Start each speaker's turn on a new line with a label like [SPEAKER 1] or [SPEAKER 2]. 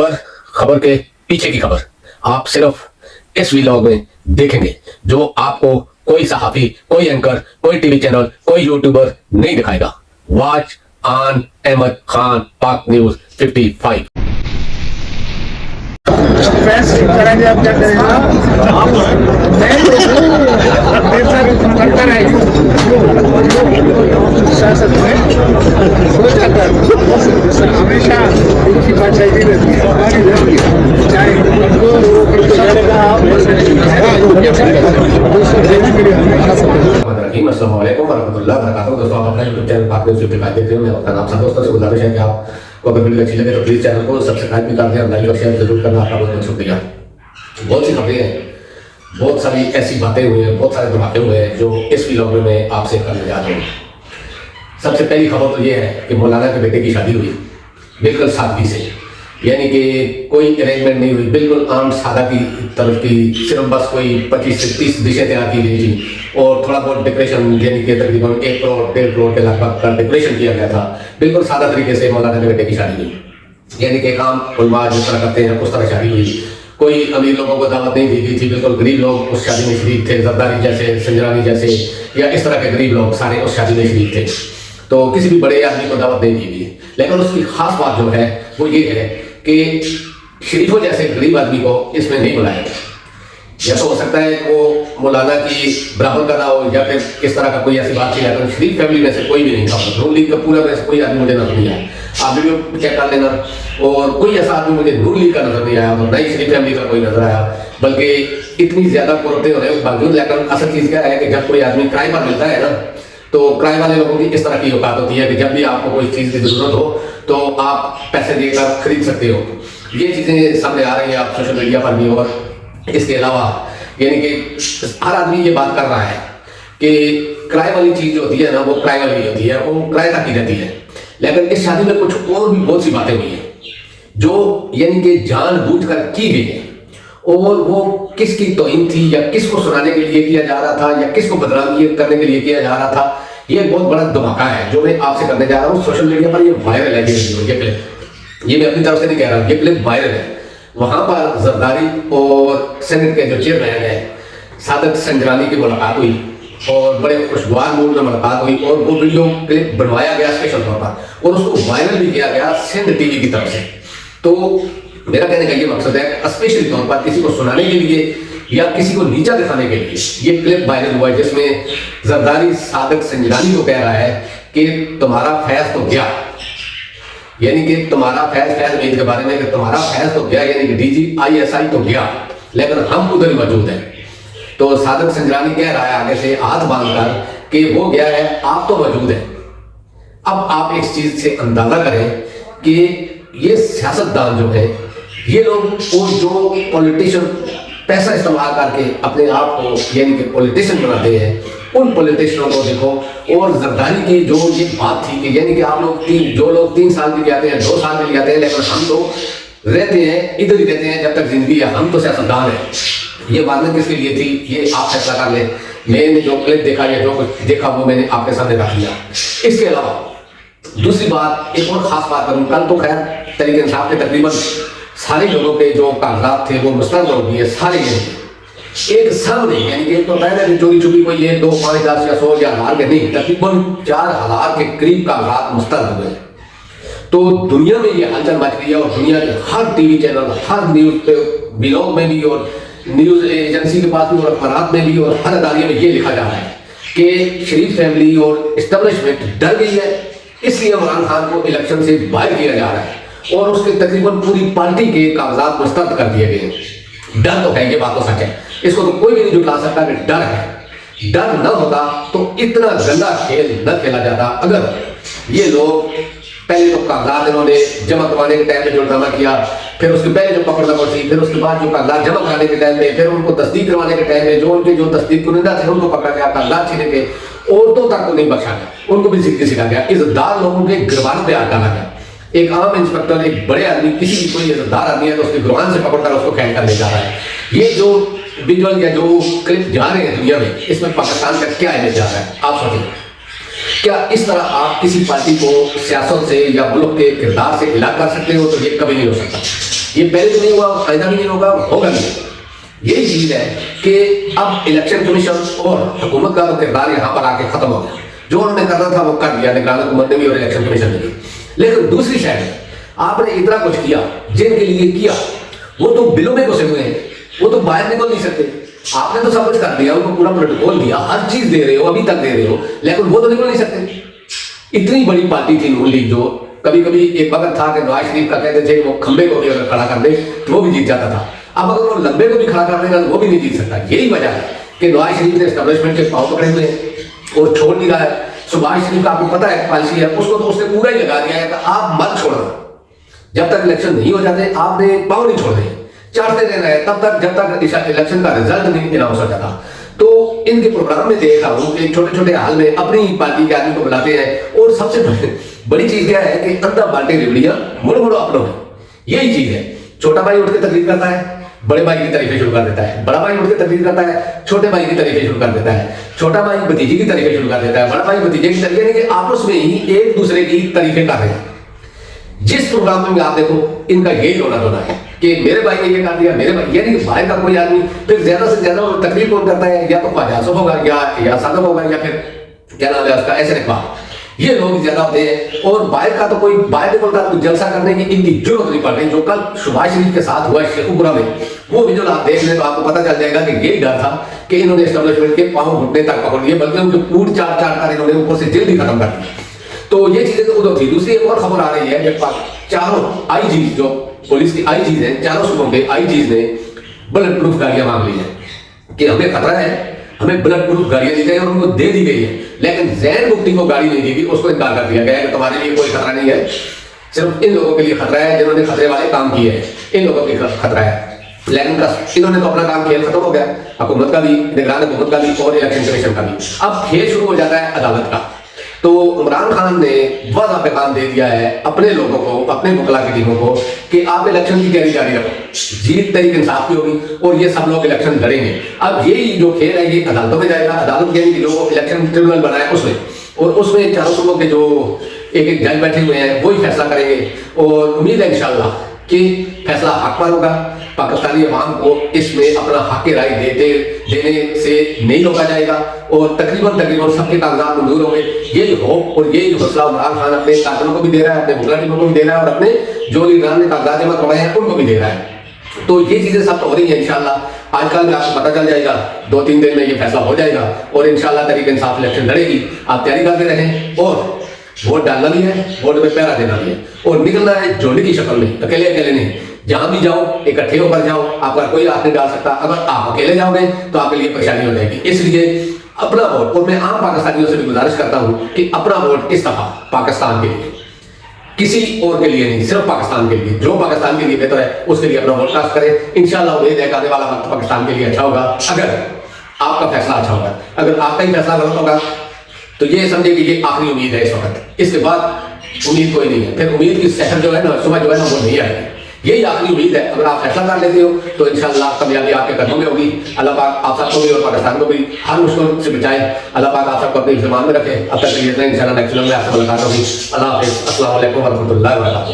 [SPEAKER 1] खबर खबर के पीछे की खबर आप सिर्फ इस व्लॉग में देखेंगे, जो आपको कोई सहाफी, कोई एंकर, कोई टीवी चैनल, कोई यूट्यूबर नहीं दिखाएगा। वॉच ऑन अहमद खान, पाक न्यूज 55।
[SPEAKER 2] करेंगे आप क्या करेंगे करता रहेगा सियासत में सोच आता है हमेशा एक ही बात चाहिए रहती है हमारी रहती है चाहे कमजोर हो
[SPEAKER 1] अस्सलाम वालेकुम वरहमतुल्लाहि वबरकातुहू। दोस्तों, आप अपना यूट्यूब चैनल पाक न्यूज़ 55 देख रहे हो। मैं आपका नाम सब दोस्तों से गुजारिश है कि आपको अगर वीडियो अच्छी लगे तो प्लीज़ चैनल को सब्सक्राइब भी कर दें और लाइक और शेयर जरूर करना। आपका बहुत बहुत शुक्रिया। बहुत सी खबरें हैं, बहुत सारी ऐसी बातें हुई हैं, बहुत सारे धमाके हुए हैं जो इस व्लॉग में मैं आपसे करने जा रहा हूँ। सबसे पहली खबर तो ये है कि मौलाना के बेटे की शादी हुई बिल्कुल सादगी से, यानी कि कोई अरेंजमेंट नहीं हुई, बिल्कुल आम सादा की तरफ की, सिर्फ बस कोई 25 से 30 डिशें तैयार की गई थी और थोड़ा बहुत डेकोरेशन, यानी कि तकरीबन 1 करोड़ 1.5 करोड़ के लगभग का डेकोरेशन किया गया था। बिल्कुल सादा तरीके से मौलाना के बेटे की शादी हुई, यानी कि काम उलमा जिस तरह करते हैं उस तरह शादी हुई। कोई अमीर लोगों को दावत नहीं दी गई थी, बिल्कुल गरीब लोग उस शादी में शरीक थे। जरदारी जैसे, संजरानी जैसे या इस तरह के गरीब लोग सारे उस शादी में शरीक थे, तो किसी भी बड़े आदमी को दावत नहीं दी गई। लेकिन उसकी खास बात जो है वो ये है कि शरीफों जैसे गरीब आदमी को इसमें नहीं बुलाया गया। या तो हो सकता है कि वो मौलाना की बराबर का ना हो या फिर इस तरह का कोई ऐसी बात थी, लेकिन शरीफ फैमिली में से कोई भी नहीं था। नून लीग का पूरा में से कोई आदमी मुझे नजर नहीं आया। आप वीडियो चेक कर लेना, और कोई ऐसा आदमी मुझे नून लीग का नजर नहीं आया और नई शरीफ फैमिली का कोई नजर आया। बल्कि इतनी ज्यादा कोरते होने के बावजूद, लेकिन असल चीज क्या है कि जब कोई आदमी किराए पर मिलता है ना, तो किराए वाले लोगों की इस तरह की औकात होती है कि जब भी आपको कोई चीज की जरूरत हो तो आप पैसे देकर खरीद सकते हो। ये चीजें सामने आ रही है आप सोशल मीडिया पर भी, और इसके अलावा यानी कि हर आदमी ये बात कर रहा है कि किराए वाली चीज जो होती है ना, वो किराए वाली होती है, वो किराए तक ही रहती है। लेकिन इस शादी में कुछ और भी बहुत सी बातें हुई हैं जो यानी कि जानबूझकर की गई है, और वो किसकी तौहीन थी या किसको सुनाने के लिए किया जा रहा था या किसको बदनामी करने के लिए किया जा रहा था। ये बहुत बड़ा धमाका है जो मैं आपसे करने जा रहा हूँ। सोशल मीडिया पर ये वायरल है, ये क्लिप, ये मैं अपनी तरफ से नहीं कह रहा हूँ, ये क्लिप वायरल है। वहां पर जरदारी और सेनेट के जो चेयरमैन है सादत संजरानी की मुलाकात हुई और बड़े खुशगवार मूड में मुलाकात हुई, और वो वीडियो क्लिप बनवाया गया स्पेशल तौर पर और उसको वायरल भी किया गया सिंध टीवी की तरफ से। तो मेरा कहने का ये मकसद है, स्पेशली तौर पर किसी को सुनाने के लिए या किसी को नीचा दिखाने के लिए ये क्लिप वायरल हुआ है, जिसमें जरदारी सादत संजरानी को कह रहा है कि तुम्हारा फैज तो गया, यानी कि तुम्हारा फैज मीर के बारे में कि तुम्हारा फैज तो गया, यानी कि डीजी ISI तो गया, लेकिन हम उधर ही मौजूद हैं। तो सादत संजरानी कह रहा है आगे से हाथ बांधकर कि वो गया है, आप तो मौजूद हैं। अब आप एक चीज से अंदाजा करें कि ये सियासतदान जो है, ये लोग और जो पॉलिटिशियन पैसा इस्तेमाल करके अपने आप को यानी कि पॉलिटिशियन बनाते हैं, उन पॉलिटिशियनों को देखो। और जरदारी की जो ये बात थी कि यानी कि आप लोग जो लोग 3 साल के लिए आते हैं, 2 साल के लिए आते हैं, लेकिन हम तो रहते हैं इधर ही रहते हैं जब तक जिंदगी है, हम तो सियासतदान हैं। ये बात में किसके लिए थी ये आप फैसला कर लें। मैंने जो क्लिप देखा या जो कुछ देखा वो मैंने आपके सामने रख दिया। इसके अलावा दूसरी बात, एक और खास बात करूँ, कल तो खैर तहरीक इंसाफ के तकरीबन सारे लोगों के जो कागजात थे वो मुस्तरद हो गए सारे, एक सामने, यानी कि एक तो पहले चोरी छुपी कोई 1, 2, 5, 10 या 100 या 1000 के नहीं, तकरीबन 4000 के करीब कागजात मुस्तरद हुए। तो दुनिया में ये हलचल मच गई है और दुनिया के हर टीवी चैनल, हर न्यूज पे ब्लॉग में भी और न्यूज एजेंसी के पास भी और अखबारात में भी और हर अदारे में ये लिखा जा रहा है कि शरीफ फैमिली और एस्टेब्लिशमेंट डर गई है, इसलिए इमरान खान को इलेक्शन से बाहर किया जा रहा है और उसके तकरीबन पूरी पार्टी के कागजात मुस्तरद कर दिए गए। डर तो है, ये बात तो सच है, इसको तो कोई भी नहीं जुटला सकता कि डर है। डर न होता तो इतना गंदा खेल न खेला जाता। अगर ये लोग पहले तो कागजात इन्होंने जमा करवाने के टाइम में जो ड्रामा किया, फिर उसके पहले जो पकड़ दबड़ थी, फिर उसके बाद जो कागजात जमा कराने के टाइम में, फिर उनको तस्दीक करवाने के टाइम में जो उनके जो तस्दीक कुनिंदा थे उनको पकड़ा गया, कागजात छीने गए, औरतों तक को नहीं बख्शा गया, उनको भी जिक्र सिखा गया, इज्जतदार लोगों के गिरबान पे हाथ डाला गया। एक आम इंस्पेक्टर, एक बड़े आदमी, किसी भी कोई इज्जतदार आदमी है तो उसके गिरबान से पकड़कर उसको कैद कर ले जा रहा है। ये जो विजुअल या जो क्लिप जा रहे हैं दुनिया में, इसमें पाकिस्तान का क्या इमेज जा रहा है आप सोचें। क्या इस तरह आप किसी पार्टी को सियासत से या मुल्क के किरदार से अलग कर सकते हो? तो ये कभी नहीं हो सकता। ये पहले तो नहीं हुआ, आइंदा भी नहीं होगा, होगा नहीं। यही चीज है कि अब इलेक्शन कमीशन और हुकूमत का तो किरदार यहाँ पर आके खत्म हो गया। जो उन्होंने करना था वो कर दिया, निगरान हुकूमत ने भी और इलेक्शन कमीशन ने भी। लेकिन दूसरी साइड आपने इतना कुछ किया, जिनके लिए किया वो तो बिलों में घुसे हुए हैं, वो तो बाहर निकल नहीं सकते। आपने तो सब कुछ कर दिया, उनको पूरा प्रोटोकॉल दिया, हर चीज दे रहे हो, अभी तक दे रहे हो, लेकिन वो तो निकल नहीं सकते। इतनी बड़ी पार्टी थी नून लीग, जो कभी कभी एक वक्त था कि नवाज शरीफ का कहते थे वो खंबे को भी अगर खड़ा कर दे तो वो भी जीत जाता था। अब अगर वो लंबे को भी खड़ा कर देगा तो वो भी नहीं जीत सकता। यही वजह है कि नवाज शरीफ ने एस्टेब्लिशमेंट के पांव पकड़े हुए हैं और छोड़ नहीं रहा है। सुभाष शरीफ का आपको पता है पॉलिसी है, उसको तो उसने पूरा ही लगा दिया है कि आप मत छोड़ना, जब तक इलेक्शन नहीं हो जाते आपने पाँव नहीं छोड़ने, चाटते रहना है तब तक जब तक इलेक्शन का रिजल्ट नहीं अनाउंस हो जाता। तो इनके प्रोग्राम में देख रहा हूँ कि छोटे छोटे हाल में अपनी पार्टी के आदमी को बुलाते हैं, और सबसे बड़ी चीज क्या है कि अंदर बाल्टी रिबड़ियां मुड़ मुड़ अपनों में, यही चीज है। छोटा भाई उठ के तकरीर करता है, बड़े भाई की तारीफें शुरू कर देता है, बड़ा भाई उठ के तकरीर करता है, छोटे भाई की तारीफें शुरू कर देता है, छोटा भाई भतीजे की तारीफें शुरू कर देता है, बड़ा भाई भतीजे की तारीफें, यानी कि आपस में ही एक दूसरे की तारीफें कर रहे हैं। जिस प्रोग्राम में आप देखो इनका यही रोना धोना है कि मेरे भाई ने ये कर दिया, मेरे भाई, यानी बाहर का कोई आदमी फिर ज्यादा से ज्यादा तकलीफ कौन करता है, या तो ख्वाजा आसफ होगा या सादब होगा, या फिर क्या नाम है उसका ऐसे इकबाल, ये लोग ज्यादा होते हैं। और बाहर का तो कोई बाहर निकलता तो जलसा करने की इनकी जरूरत नहीं पड़ रही। जो कल सुभाष शरीफ के साथ हुआ शेखुपुरा में, वो वीडियो आप देख लें तो आपको पता चल जाएगा कि यही डर था कि इन्होंने एस्टेब्लिशमेंट के पांव घुटने तक पकड़ लिए, बल्कि उनके पूट चार कर इन्होंने ऊपर से जेल भी खत्म कर दी। तो ये चीजें तो उधर थी। दूसरी एक और खबर आ रही है कि चारों आईजी, जो पुलिस की आईजीज हैं, चारों सूबों के आईजीज ने बुलेट प्रूफ गाड़ियां मांग ली है कि हमें खतरा है, हमें बुलेट प्रूफ गाड़ियां दी गई और उनको दे दी गई है। लेकिन जैन मुफ्ती को गाड़ी नहीं दी गई, उसको इनकार कर दिया गया है कि तुम्हारे लिए कोई खतरा नहीं है, सिर्फ इन लोगों के लिए खतरा है जिन्होंने खतरे वाले काम किए हैं, इन लोगों के खतरा है। लेकिन इन्होंने तो अपना काम खेल खत्म हो गया, हुकूमत का भी, निगरान हुकूमत का भी और इलेक्शन कमीशन का भी। अब खेल शुरू हो जाता है अदालत का। तो इमरान खान ने वाज़ा पैगाम दे दिया है अपने लोगों को, अपने मुकला की टीमों को कि आप इलेक्शन की तैयारी जारी रखो, जीत तरीके इंसाफ की होगी और ये सब लोग इलेक्शन लड़ेंगे। अब यही जो खेल है ये अदालतों में जाएगा, अदालत यानी कि जो इलेक्शन ट्रिब्यूनल बनाए उसमें, और उसमें चारों सूबों के जो एक एक जज बैठे हुए हैं वही फैसला करेंगे। और उम्मीद है इंशाल्लाह कि फैसला हकदार होगा। पाकिस्तानी अवाम को इसमें अपना हक राय देने से नहीं रोका जाएगा और तकरीबन सबके कागजात मंजूर होंगे। यही होप और यही हौसला इमरान खान अपने कातलों को भी दे रहा है, अपने मुगला टीमों को भी दे रहा है और अपने जो लीडरान ने कागजात जमा करवाए हैं उनको भी दे रहा है। तो ये चीजें सब तो हो रही है। इंशाल्लाह आजकल में आपको पता चल जाएगा, 2-3 दिन में ये फैसला हो जाएगा और इंशाल्लाह तरीके इंसाफ इलेक्शन लड़ेगी। आप तैयारी करते रहें और वोट डालना भी है, वोट में पहरा देना भी है और निकलना है जोड़ी की शक्ल में, अकेले अकेले नहीं। जहां भी जाओ इकट्ठे होकर जाओ, आपका कोई हाथ नहीं डाल सकता। अगर आप अकेले जाओगे तो आपके लिए परेशानी हो जाएगी। इसलिए अपना वोट, और मैं आम पाकिस्तानियों से भी गुजारिश करता हूं कि अपना वोट इस दफा पाकिस्तान के लिए, किसी और के लिए नहीं, सिर्फ पाकिस्तान के लिए, जो पाकिस्तान के लिए बेहतर है उसके लिए अपना वोट कास्ट करें। इंशाल्लाह उम्मीद है कि आने वाला वक्त पाकिस्तान के लिए अच्छा होगा अगर आपका फैसला अच्छा होगा। अगर आपका ही फैसला गलत होगा तो ये समझे कि ये आखिरी उम्मीद है इस वक्त, इसके बाद उम्मीद कोई नहीं है। फिर उम्मीद की सहर जो है ना, सुबह जो है ना, वो नहीं आएगी। यही आखिरी उम्मीद है। अगर आप फैसला कर लेते हो तो इंशाल्लाह कामयाबी आपके कदमों में होगी। अल्लाह पाक आप सबको भी और पाकिस्तान को भी हर मुश्किल से बचाए। अल्लाह पाक आप सबको अपने ईमान में रखे। अब तक के लिए इंशाल्लाह नेक्स्ट वीडियो में आपसे मुलाकात होगी। अल्लाह हाफिज़। अस्सलाम वालेकुम व रहमतुल्लाहि व बरकातहू।